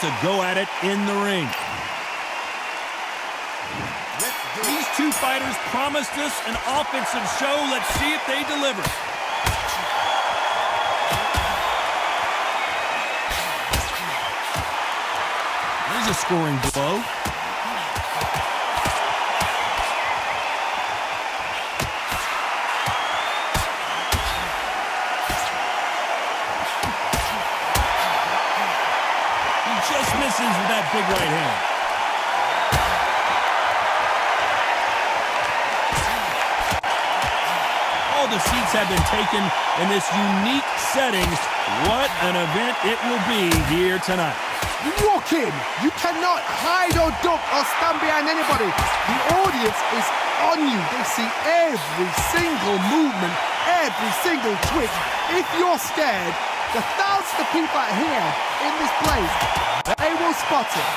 to go at it in the ring. These two fighters promised us an offensive show. Let's see if they deliver. There's a scoring blow. Just misses with that big right hand. All the seats have been taken in this unique setting. What an event it will be here tonight. You walk in, you cannot hide or duck or stand behind anybody. The audience is on you. They see every single movement, every single twitch. If you're scared, the thousands of people out here in this place, they will spot it.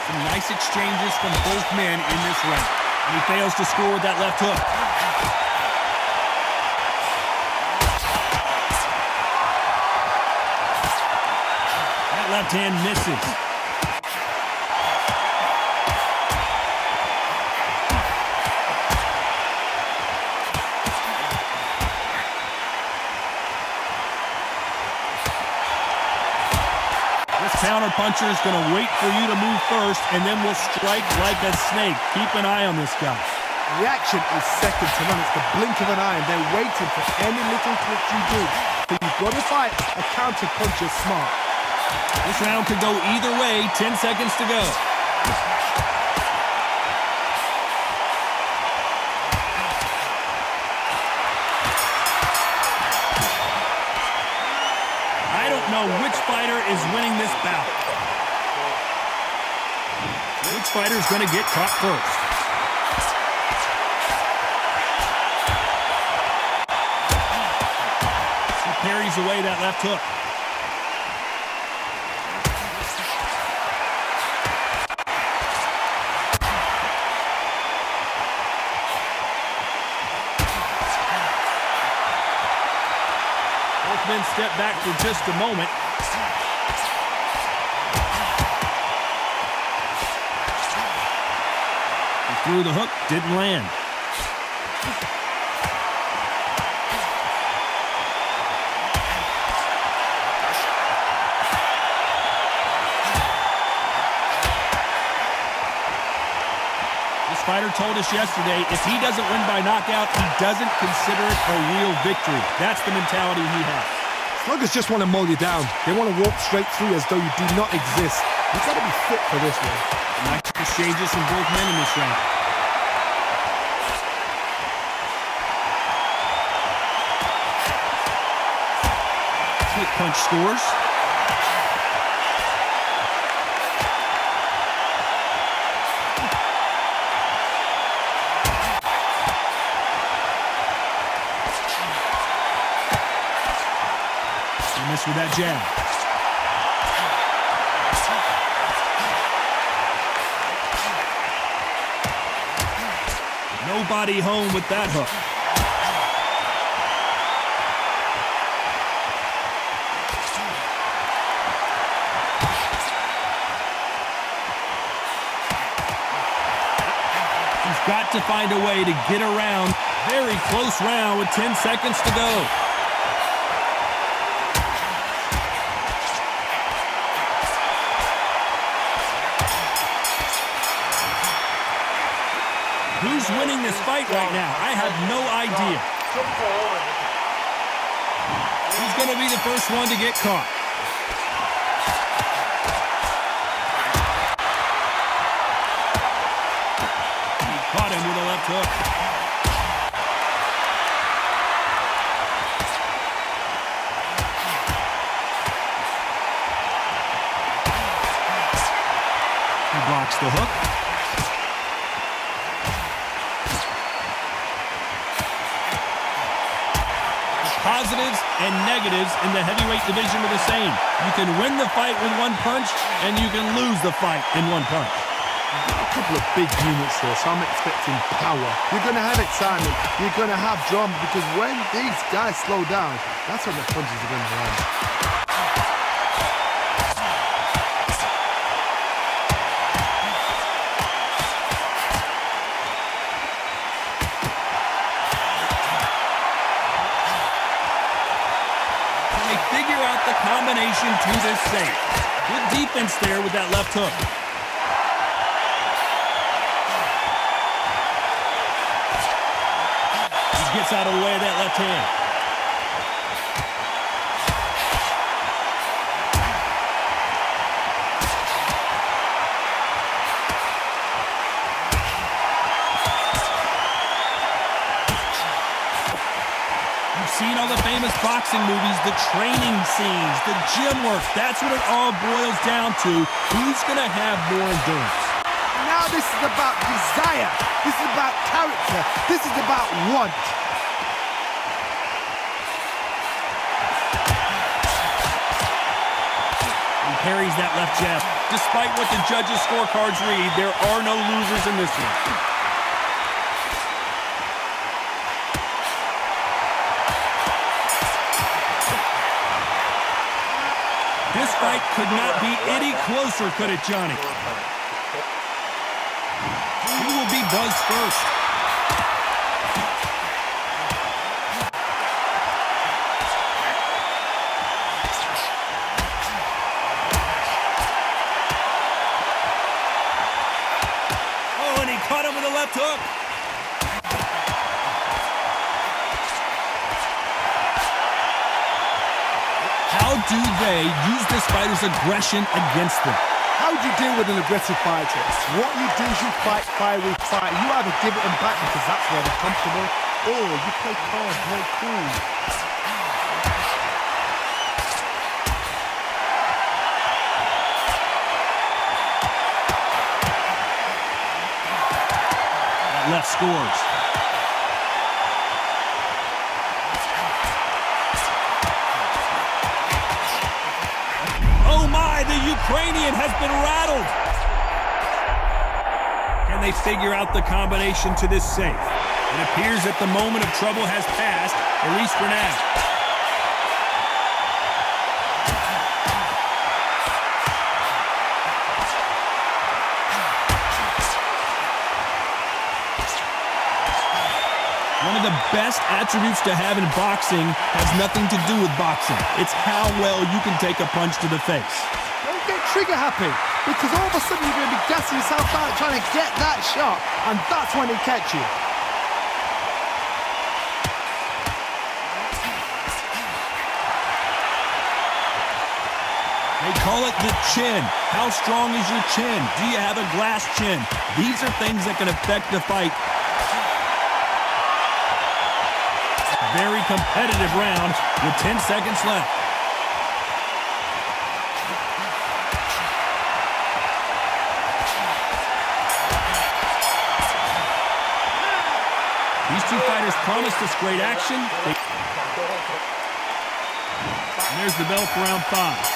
Some nice exchanges from both men in this round. And he fails to score with that left hook. That left hand misses. Counter puncher is going to wait for you to move first, and then will strike like a snake. Keep an eye on this guy. Reaction is second to none. It's the blink of an eye, and they're waiting for any little twitch you do. So you've got to fight a counter puncher smart. This round could go either way. 10 seconds to go. I don't know which fighter is winning this bout. Which fighter is going to get caught first? He parries away that left hook. Both men step back for just a moment. He threw the hook, didn't land. This fighter told us yesterday, if he doesn't win by knockout, he doesn't consider it a real victory. That's the mentality he has. Sluggers just want to mow you down. They want to walk straight through as though you do not exist. You've got to be fit for this one. Nice exchanges from both men in this round. Quick punch scores. Miss with that jab. Nobody home with that hook. He's got to find a way to get around. Very close round with 10 seconds to go. Who's winning this fight right now? I have no idea. Who's going to be the first one to get caught? He caught him with a left hook. He blocks the hook. Positives and negatives in the heavyweight division are the same. You can win the fight with one punch, and you can lose the fight in one punch. couple of big units here, so I'm expecting power. You're going to have excitement. You're going to have drama, because when these guys slow down, that's when the punches are going to land. They figure out the combination to this safe. Good defense there with that left hook. He gets out of the way of that left hand. Seen all the famous boxing movies, the training scenes, the gym work. That's what it all boils down to. Who's going to have more endurance? Now this is about desire. This is about character. This is about want. He parries that left jab. Despite what the judges' scorecards read, there are no losers in this one. This fight could not be any closer, could it, Johnny? Who will be buzzed first? Oh, and he caught him with a left hook. How do they use this fighter's aggression against them? How do you deal with an aggressive fighter? What you do is you fight fire with fire. You either give it them back because that's where they're comfortable, or you play calm, play cool. That left scores. The Ukrainian has been rattled. Can they figure out the combination to this safe? It appears that the moment of trouble has passed, at least for now. One of the best attributes to have in boxing has nothing to do with boxing. It's how well you can take a punch to the face. Don't get trigger happy, because all of a sudden you're going to be gassing yourself out trying to get that shot, and that's when they catch you. They call it the chin. How strong is your chin? Do you have a glass chin? These are things that can affect the fight. Very competitive round with 10 seconds left. These two fighters promised us great action. And there's the bell for round 5.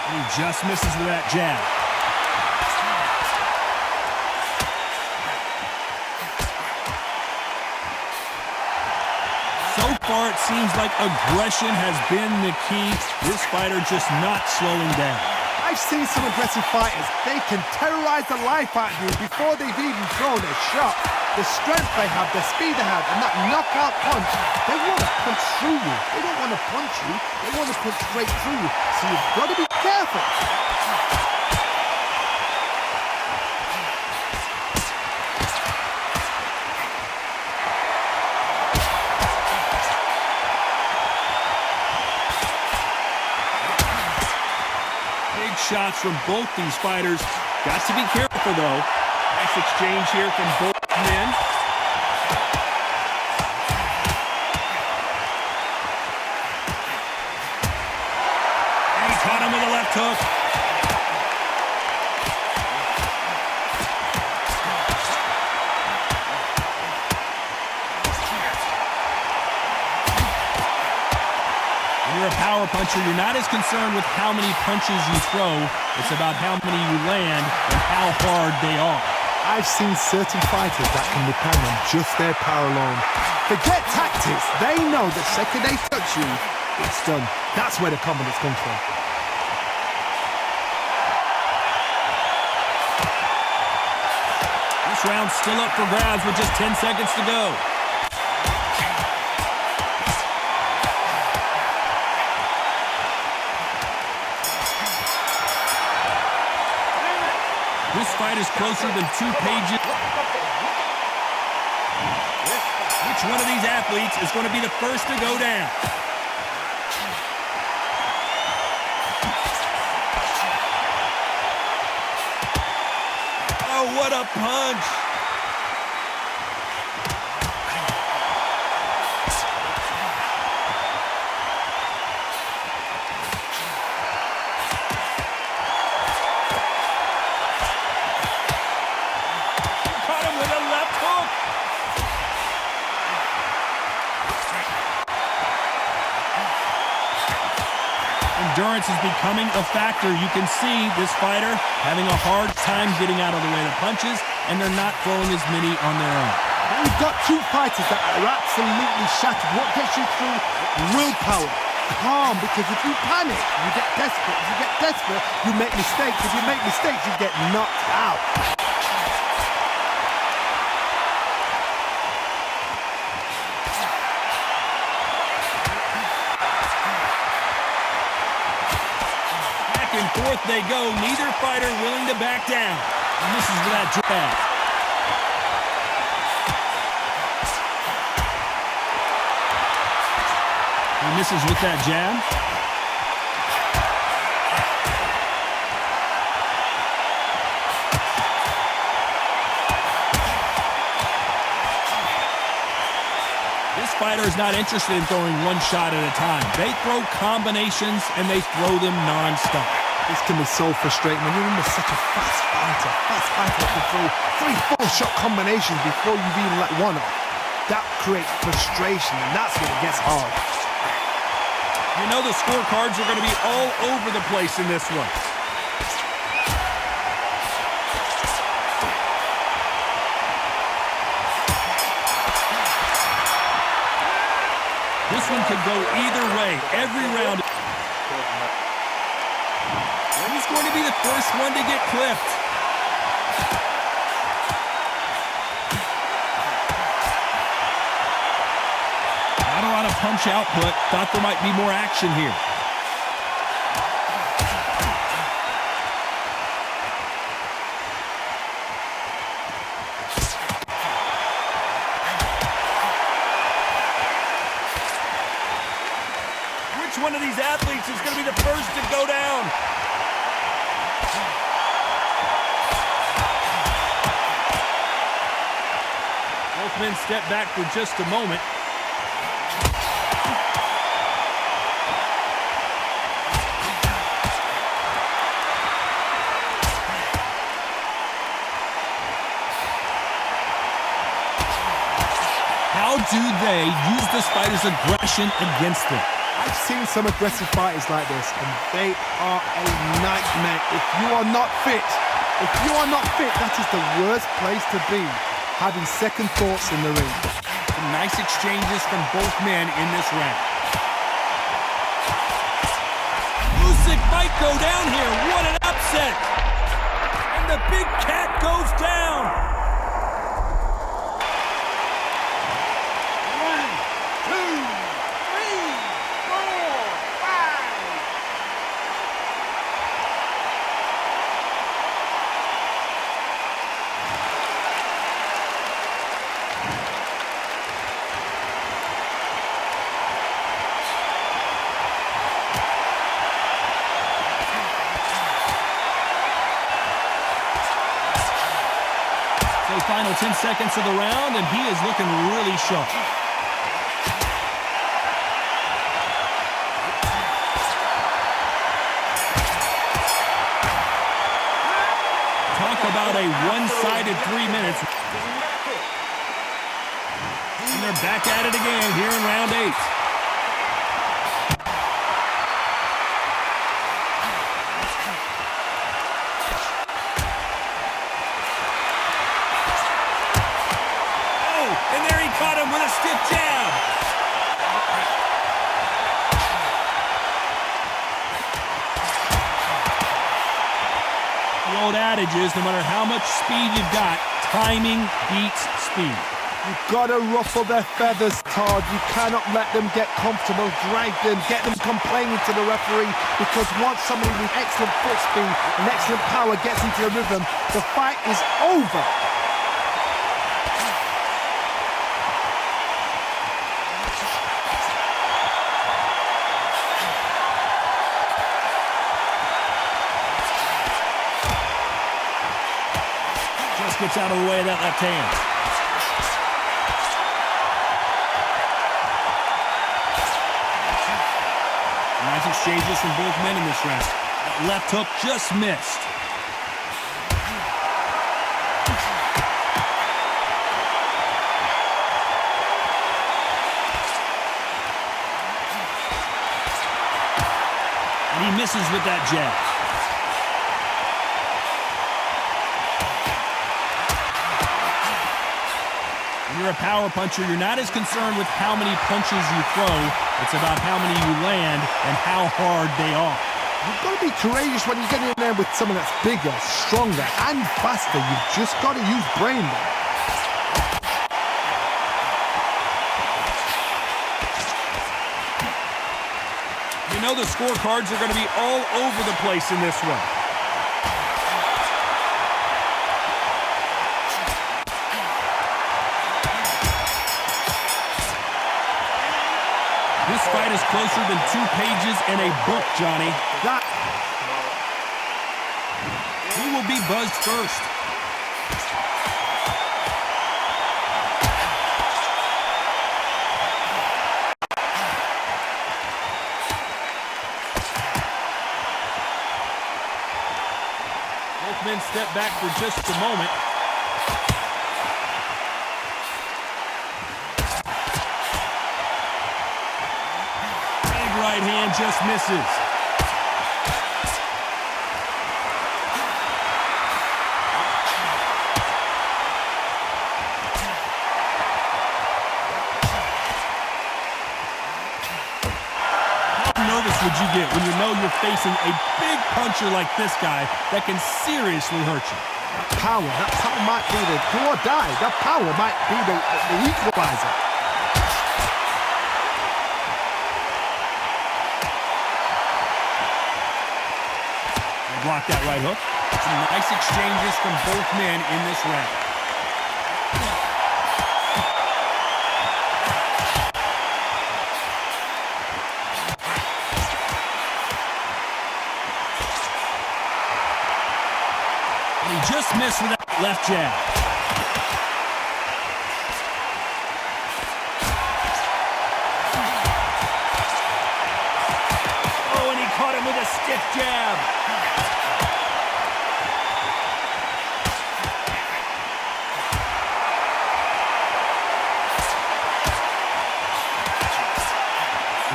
He just misses with that jab. So far, it seems like aggression has been the key. This fighter just not slowing down. I've seen some aggressive fighters. They can terrorize the life out of you before they've even thrown a shot. The strength they have, the speed they have, and that knockout punch, they want to punch through you. They don't want to punch you. They want to punch straight through you. So you've got to be careful. Big shots from both these fighters. Got to be careful, though. Nice exchange here from both men. And he caught him with a left hook. you're a power puncher, you're not as concerned with how many punches you throw. It's about how many you land and how hard they are. I've seen certain fighters that can depend on just their power alone. Forget tactics. They know the second they touch you, it's done. That's where the confidence comes from. This round's still up for grabs with just 10 seconds to go. This fight is closer than 2 pages. Which one of these athletes is going to be the first to go down? Oh, what a punch! Endurance is becoming a factor. You can see this fighter having a hard time getting out of the way of the punches, and they're not throwing as many on their own. You've got two fighters that are absolutely shattered. What gets you through? Willpower. Calm, because if you panic, you get desperate. If you get desperate, you make mistakes. If you make mistakes, you get knocked out. And forth they go, neither fighter willing to back down. And this is that jab. He misses with that jab. This fighter is not interested in throwing one shot at a time. They throw combinations and they throw them non-stop. This can be so frustrating when you're in such a fast fighter that can throw 3-4 shot combinations before you've even let one off. That creates frustration, and that's when it gets hard. You know the scorecards are going to be all over the place in this one. This one could go either way. Every round. He's going to be the first one to get clipped. Not a lot of punch output. Thought there might be more action here. Which one of these athletes is going to be the first to go down? Both men step back for just a moment. How do they use this fighter's aggression against them? I've seen some aggressive fighters like this, and they are a nightmare. If you are not fit, that is the worst place to be, having second thoughts in the ring. Some nice exchanges from both men in this round. Usyk might go down here. What an upset! And the big cat goes down. Final 10 seconds of the round, and he is looking really sharp. Talk about a one-sided 3 minutes. And they're back at it again here in round 8. old adage is, no matter how much speed you've got, timing beats speed. You've got to ruffle their feathers, Todd. You cannot let them get comfortable, drag them, get them complaining to the referee, because once somebody with excellent foot speed and excellent power gets into the rhythm, the fight is over. Just gets out of the way of that left hand. Nice exchanges from both men in this round. That left hook just missed. And he misses with that jab. When you're a power puncher, you're not as concerned with how many punches you throw. It's about how many you land and how hard they are. You've got to be courageous when you get in there with someone that's bigger, stronger, and faster. You've just got to use brain there. You know the scorecards are going to be all over the place in this one. This fight is closer than 2 pages in a book, Johnny. He will be buzzed first. Both men step back for just a moment. Right hand just misses. How nervous would you get when you know you're facing a big puncher like this guy that can seriously hurt you? Power, that might be the do or die. That power might be the equalizer. Block that right hook. Some nice exchanges from both men in this round. And he just missed with that left jab. Oh, and he caught him with a stiff jab.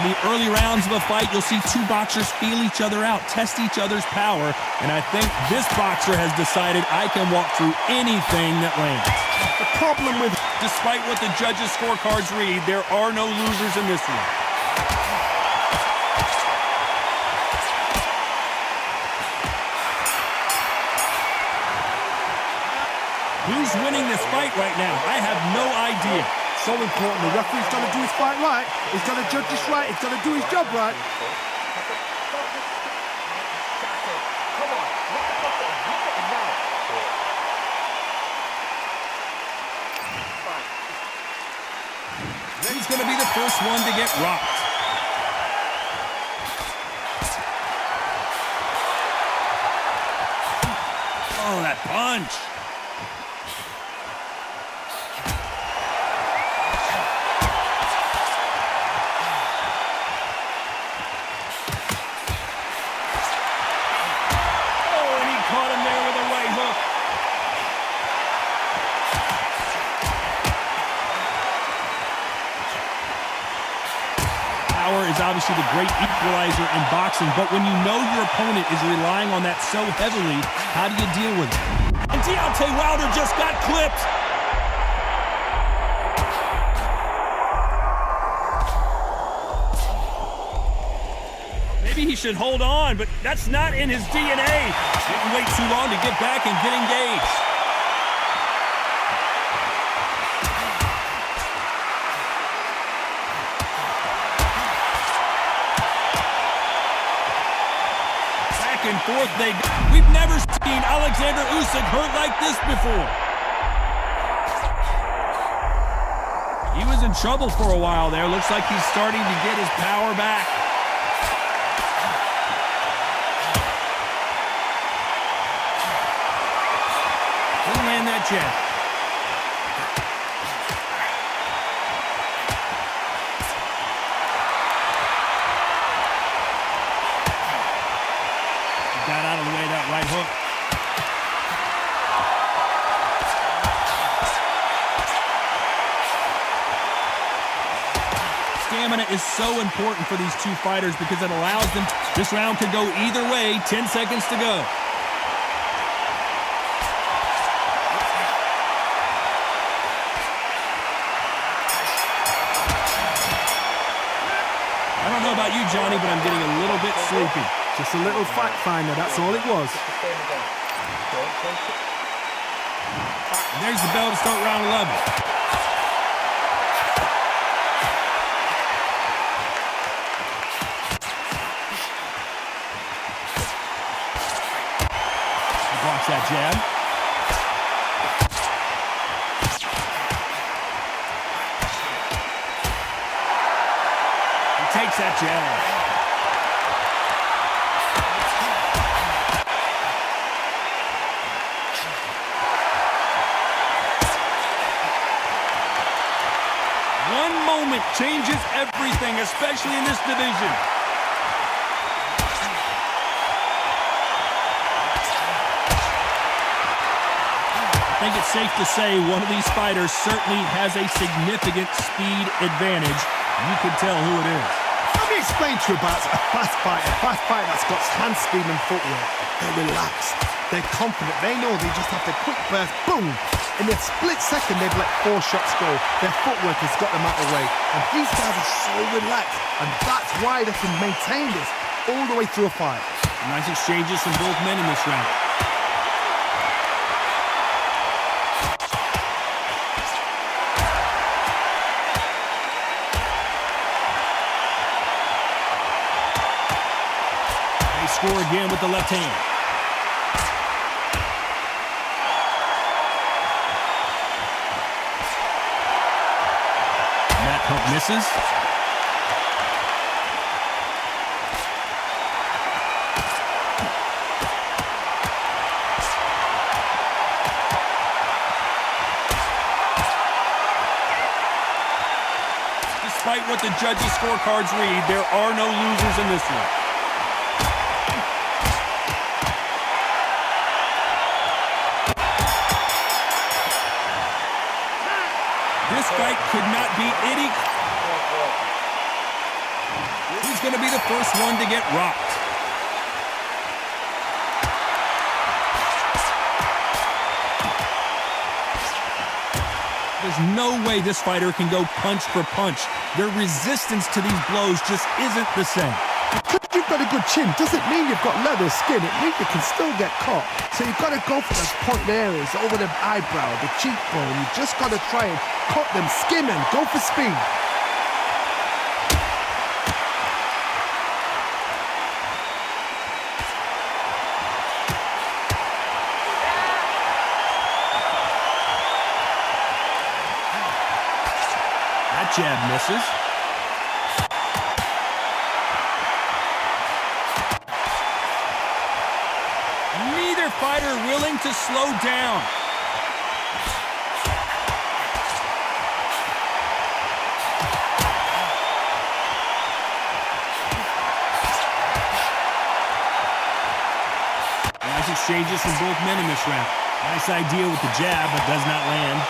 In the early rounds of a fight, you'll see 2 boxers feel each other out, test each other's power, and I think this boxer has decided I can walk through anything that lands. The problem with... Despite what the judges' scorecards read, there are no losers in this one. Who's winning this fight right now? I have no idea. So important. The referee's got to do his fight right. He's got to judge this right. He's got to do his job right. He's going to be the first one to get rocked. Oh, that punch. Is obviously the great equalizer in boxing, but when you know your opponent is relying on that so heavily, how do you deal with it? And Deontay Wilder just got clipped. Maybe he should hold on, but that's not in his DNA. Didn't wait too long to get back and get engaged. Back and forth they go. We've never seen Alexander Usyk hurt like this before. He was in trouble for a while there. Looks like he's starting to get his power back. Didn't land that jab. Got out of the way of that right hook. Stamina is so important for these two fighters because it allows them. This round could go either way. 10 seconds to go. I don't know about you, Johnny, but I'm getting a little bit sleepy. Just a little fact finder, that's all it was. And there's the bell to start round 11. He blocks that jab. He takes that jab. One moment changes everything, especially in this division. I think it's safe to say one of these fighters certainly has a significant speed advantage. You can tell who it is. Let me explain to you about a fast fighter that's got hand speed and footwork. They're relaxed, they're confident, they know they just have to quick burst, boom! In a split second, they've let 4 shots go. Their footwork has got them out of the way. And these guys are so relaxed, and that's why they can maintain this all the way through a fight. Nice exchanges from both men in this round. They score again with the left hand. Misses. Despite what the judges' scorecards read, there are no losers in this one. This fight could not be any. He's going to be the first one to get rocked. There's no way this fighter can go punch for punch. Their resistance to these blows just isn't the same. Because you've got a good chin doesn't mean you've got leather skin. It means you can still get caught. So you've got to go for those point areas, over the eyebrow, the cheekbone. You just got to try and cut them, skim them, go for speed. That jab misses. Neither fighter willing to slow down. Nice exchanges from both men in this round. Nice idea with the jab, but does not land.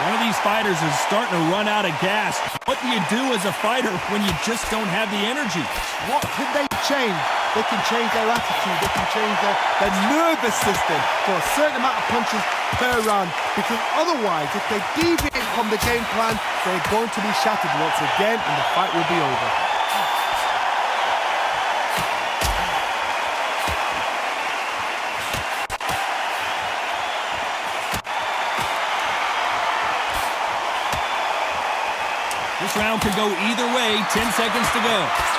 One of these fighters is starting to run out of gas. What do you do as a fighter when you just don't have the energy? What could they change? they can change their attitude, they can change their nervous system for a certain amount of punches per round, because otherwise, if they deviate from the game plan, they're going to be shattered once again and the fight will be over. This round could go either way. 10 seconds to go.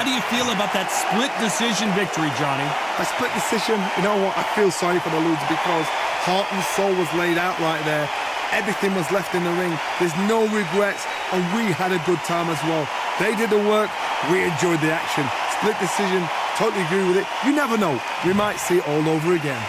How do you feel about that split decision victory, Johnny? A split decision, you know what, I feel sorry for the loser because heart and soul was laid out right there. Everything was left in the ring. There's no regrets, and we had a good time as well. They did the work, we enjoyed the action. Split decision, totally agree with it. You never know, we might see it all over again.